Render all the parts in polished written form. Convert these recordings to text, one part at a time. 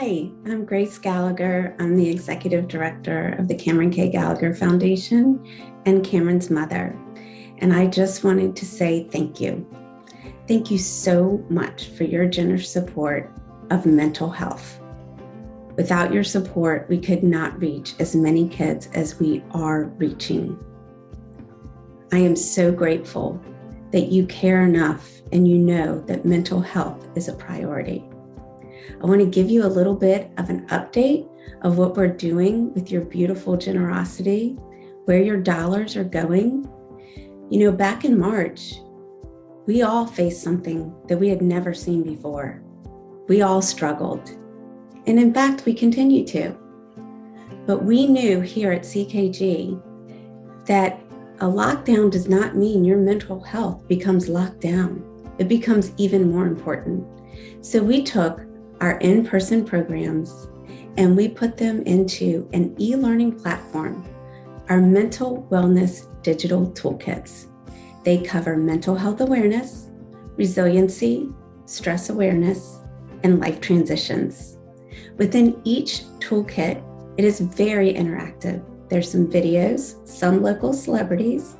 Hi, I'm Grace Gallagher. I'm the Executive Director of the Cameron K. Gallagher Foundation and Cameron's mother. And I just wanted to say thank you. Thank you so much for your generous support of mental health. Without your support, we could not reach as many kids as we are reaching. I am so grateful that you care enough and you know that mental health is a priority. I want to give you a little bit of an update of what we're doing with your beautiful generosity, where your dollars are going. You know, back in March, we all faced something that we had never seen before. We all struggled. And in fact, we continue to. But we knew here at CKG that a lockdown does not mean your mental health becomes locked down. It becomes even more important. So we took our in-person programs and we put them into an e-learning platform, our mental wellness digital toolkits. They cover mental health awareness, resiliency, stress awareness, and life transitions. Within each toolkit, it is very interactive. There's some videos, some local celebrities,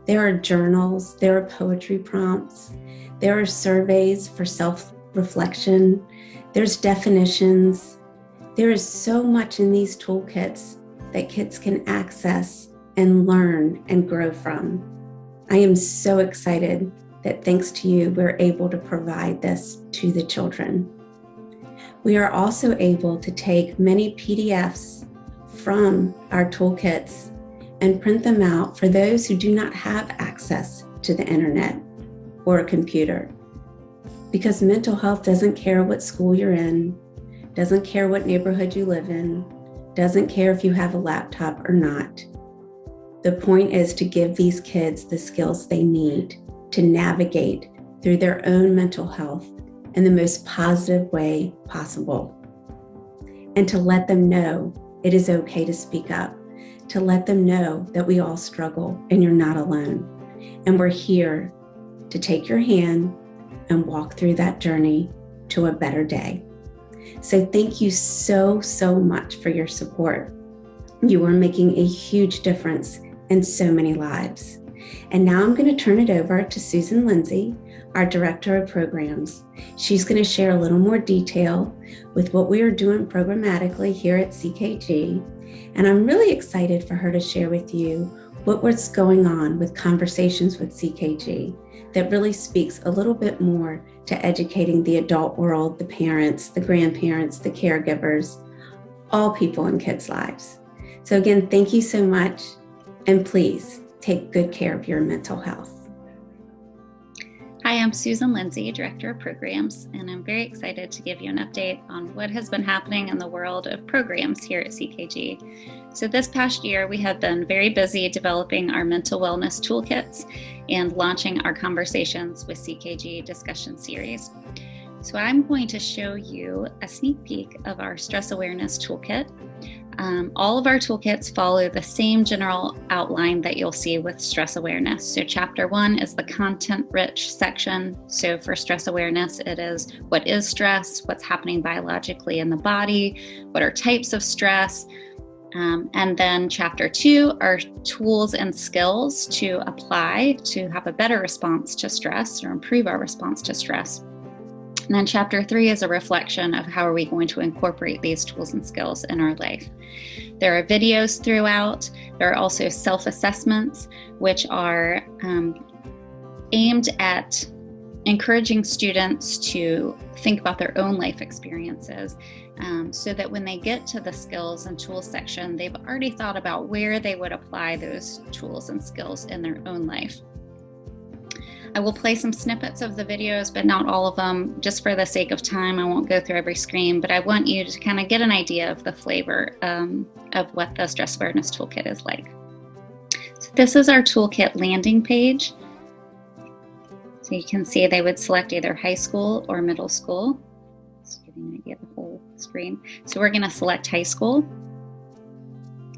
there are journals, there are poetry prompts, there are surveys for self-reflection, there's definitions. There is so much in these toolkits that kids can access and learn and grow from. I am so excited that thanks to you, we're able to provide this to the children. We are also able to take many PDFs from our toolkits and print them out for those who do not have access to the internet or a computer. Because mental health doesn't care what school you're in, doesn't care what neighborhood you live in, doesn't care if you have a laptop or not. The point is to give these kids the skills they need to navigate through their own mental health in the most positive way possible. And to let them know it is okay to speak up, to let them know that we all struggle and you're not alone. And we're here to take your hand and walk through that journey to a better day. So thank you so, so much for your support. You are making a huge difference in so many lives. And now I'm going to turn it over to Susan Lindsay, our Director of Programs. She's going to share a little more detail with what we are doing programmatically here at CKG. And I'm really excited for her to share with you what's going on with Conversations with CKG that really speaks a little bit more to educating the adult world, the parents, the grandparents, the caregivers, all people in kids' lives. So again, thank you so much. And please take good care of your mental health. Hi, I'm Susan Lindsay, Director of Programs, and I'm very excited to give you an update on what has been happening in the world of programs here at CKG. So this past year, we have been very busy developing our mental wellness toolkits and launching our Conversations with CKG discussion series. So I'm going to show you a sneak peek of our stress awareness toolkit. All of our toolkits follow the same general outline that you'll see with stress awareness. So chapter 1 is the content-rich section. So for stress awareness, it is what is stress, what's happening biologically in the body, what are types of stress, and then chapter 2 are tools and skills to apply to have a better response to stress or improve our response to stress. And then chapter 3 is a reflection of how are we going to incorporate these tools and skills in our life. There are videos throughout. There are also self-assessments, which are aimed at encouraging students to think about their own life experiences so that when they get to the skills and tools section, they've already thought about where they would apply those tools and skills in their own life. I will play some snippets of the videos, but not all of them. Just for the sake of time, I won't go through every screen, but I want you to kind of get an idea of the flavor of what the Stress Awareness Toolkit is like. So this is our toolkit landing page. So you can see they would select either high school or middle school. Just giving an idea of the whole screen. So we're going to select high school,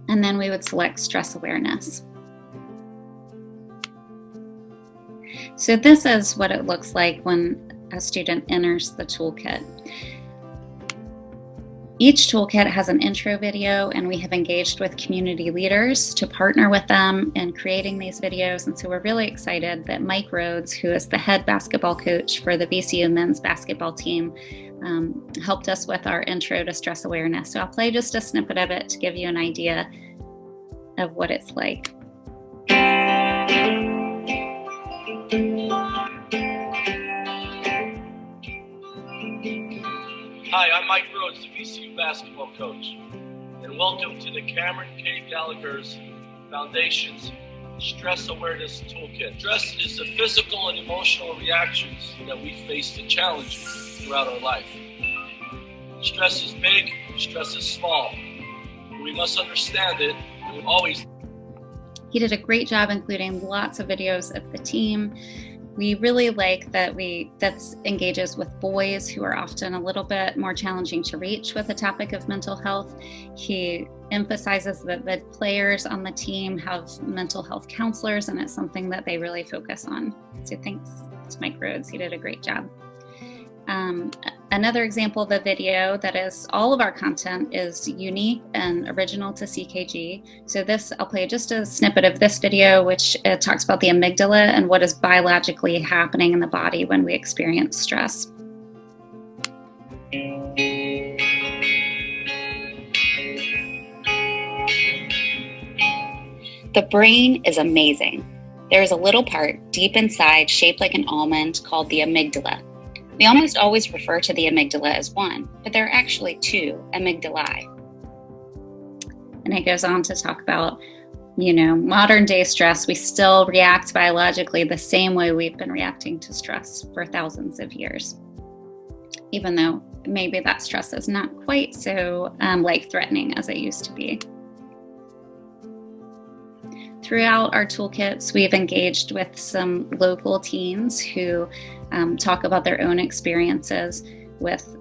and then we would select stress awareness. So this is what it looks like when a student enters the toolkit. Each toolkit has an intro video, and we have engaged with community leaders to partner with them in creating these videos. And so we're really excited that Mike Rhodes, who is the head basketball coach for the VCU men's basketball team, helped us with our intro to stress awareness. So I'll play just a snippet of it to give you an idea of what it's like. Hi, I'm Mike Rhodes, the VCU basketball coach, and welcome to the Cameron K. Gallagher's Foundation's Stress Awareness Toolkit. Stress is the physical and emotional reactions that we face to challenges throughout our life. Stress is big, stress is small. We must understand it, and we always. He did a great job including lots of videos of the team. We really like that that engages with boys who are often a little bit more challenging to reach with the topic of mental health. He emphasizes that the players on the team have mental health counselors, and it's something that they really focus on. So thanks to Mike Rhodes, he did a great job. Another example of a video that is all of our content is unique and original to CKG. So I'll play just a snippet of this video, which talks about the amygdala and what is biologically happening in the body when we experience stress. The brain is amazing. There is a little part deep inside shaped like an almond called the amygdala. We almost always refer to the amygdala as one, but there are actually two amygdalae. And it goes on to talk about, modern day stress. We still react biologically the same way we've been reacting to stress for thousands of years, even though maybe that stress is not quite so life-threatening as it used to be. Throughout our toolkits, we've engaged with some local teens who talk about their own experiences with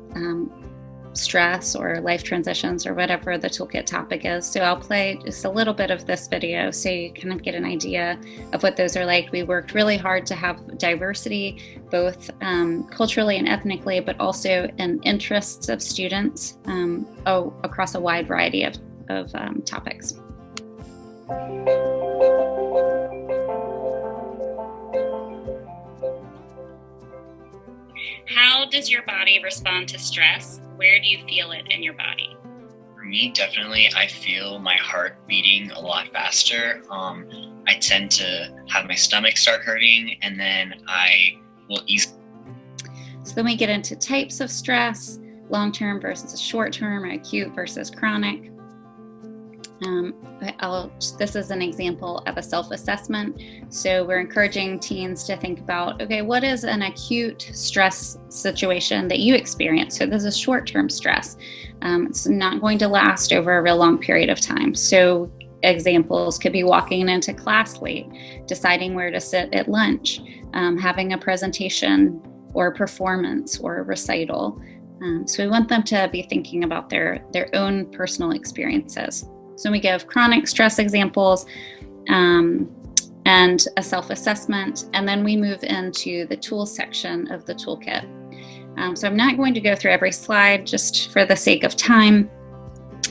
stress or life transitions or whatever the toolkit topic is. So I'll play just a little bit of this video so you kind of get an idea of what those are like. We worked really hard to have diversity, both culturally and ethnically, but also in interests of students across a wide variety of topics. How does your body respond to stress? Where do you feel it in your body? For me, definitely, I feel my heart beating a lot faster. I tend to have my stomach start hurting, and then I will ease. So then we get into types of stress, long-term versus short-term, or acute versus chronic. This is an example of a self-assessment. So we're encouraging teens to think about, okay, what is an acute stress situation that you experience? So this is short-term stress. It's not going to last over a real long period of time. So examples could be walking into class late, deciding where to sit at lunch, having a presentation or a performance or a recital. So we want them to be thinking about their own personal experiences. So we give chronic stress examples and a self-assessment, and then we move into the tools section of the toolkit. So I'm not going to go through every slide just for the sake of time,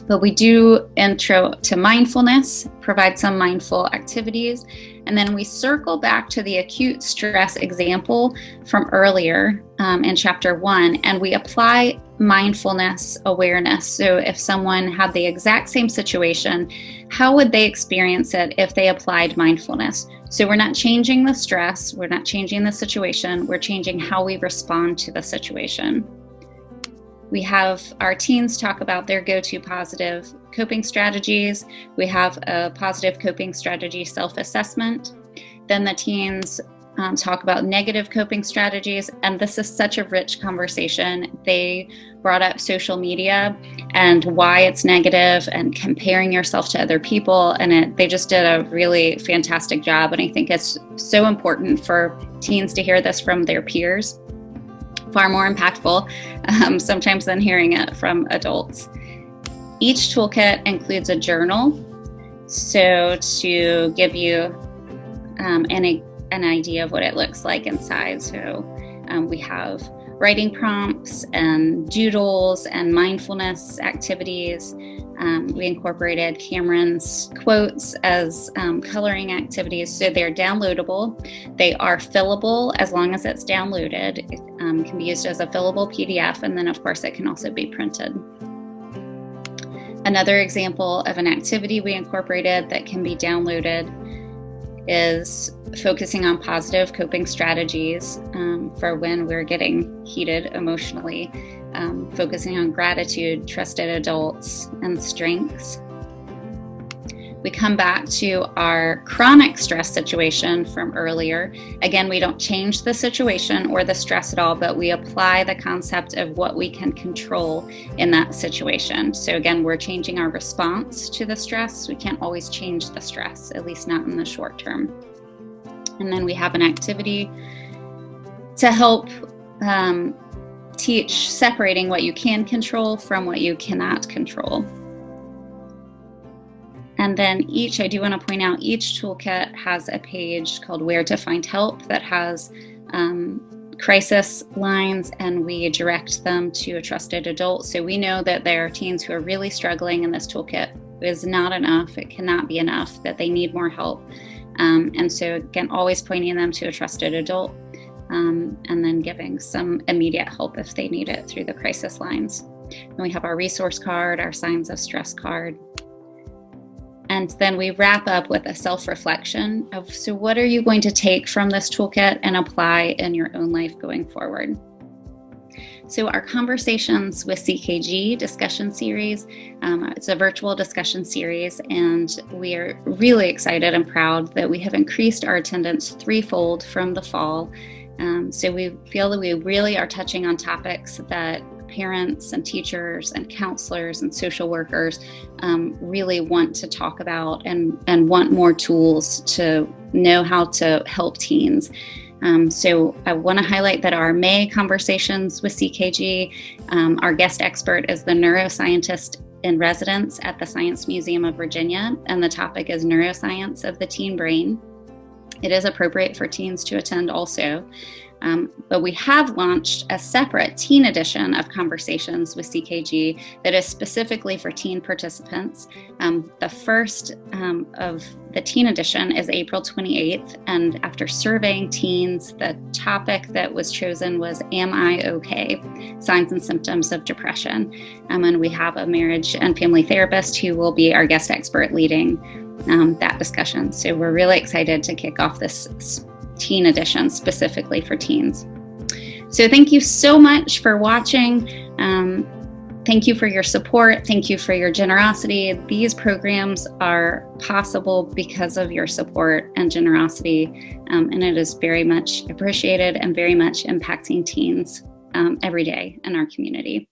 but we do intro to mindfulness, provide some mindful activities, and then we circle back to the acute stress example from earlier in chapter 1, and we apply mindfulness awareness. So if someone had the exact same situation, how would they experience it if they applied mindfulness? So we're not changing the stress, we're not changing the situation, we're changing how we respond to the situation. We have our teens talk about their go-to positive coping strategies. We have a positive coping strategy self-assessment. Then the teens talk about negative coping strategies, and this is such a rich conversation. They brought up social media and why it's negative and comparing yourself to other people, and they just did a really fantastic job, and I think it's so important for teens to hear this from their peers. Far more impactful sometimes than hearing it from adults. Each toolkit includes a journal, so to give you an idea of what it looks like inside. So We have writing prompts and doodles and mindfulness activities. We incorporated Cameron's quotes as coloring activities, so they're downloadable. They are fillable as long as it's downloaded. It can be used as a fillable PDF, and then of course it can also be printed. Another example of an activity we incorporated that can be downloaded is focusing on positive coping strategies for when we're getting heated emotionally, focusing on gratitude, trusted adults, and strengths. We come back to our chronic stress situation from earlier. Again, we don't change the situation or the stress at all, but we apply the concept of what we can control in that situation. So again, we're changing our response to the stress. We can't always change the stress, at least not in the short term. And then we have an activity to help teach separating what you can control from what you cannot control. And then I do want to point out, each toolkit has a page called Where to Find Help that has crisis lines, and we direct them to a trusted adult. So we know that there are teens who are really struggling, and this toolkit is not enough. It cannot be enough, that they need more help. And so again, always pointing them to a trusted adult, and then giving some immediate help if they need it through the crisis lines. And we have our resource card, our signs of stress card. And then we wrap up with a self-reflection of, so what are you going to take from this toolkit and apply in your own life going forward? So our Conversations with CKG discussion series, it's a virtual discussion series, and we are really excited and proud that we have increased our attendance threefold from the fall. So we feel that we really are touching on topics that parents and teachers and counselors and social workers really want to talk about and want more tools to know how to help teens. So I want to highlight that our May Conversations with CKG, our guest expert is the neuroscientist in residence at the Science Museum of Virginia, and the topic is neuroscience of the teen brain. It is appropriate for teens to attend also. But we have launched a separate teen edition of Conversations with CKG that is specifically for teen participants. The first of the teen edition is April 28th, and after surveying teens, the topic that was chosen was Am I Okay? Signs and Symptoms of Depression. And we have a marriage and family therapist who will be our guest expert leading that discussion. So we're really excited to kick off this teen edition specifically for teens. So thank you so much for watching. Thank you for your support. Thank you for your generosity. These programs are possible because of your support and generosity, and it is very much appreciated and very much impacting teens every day in our community.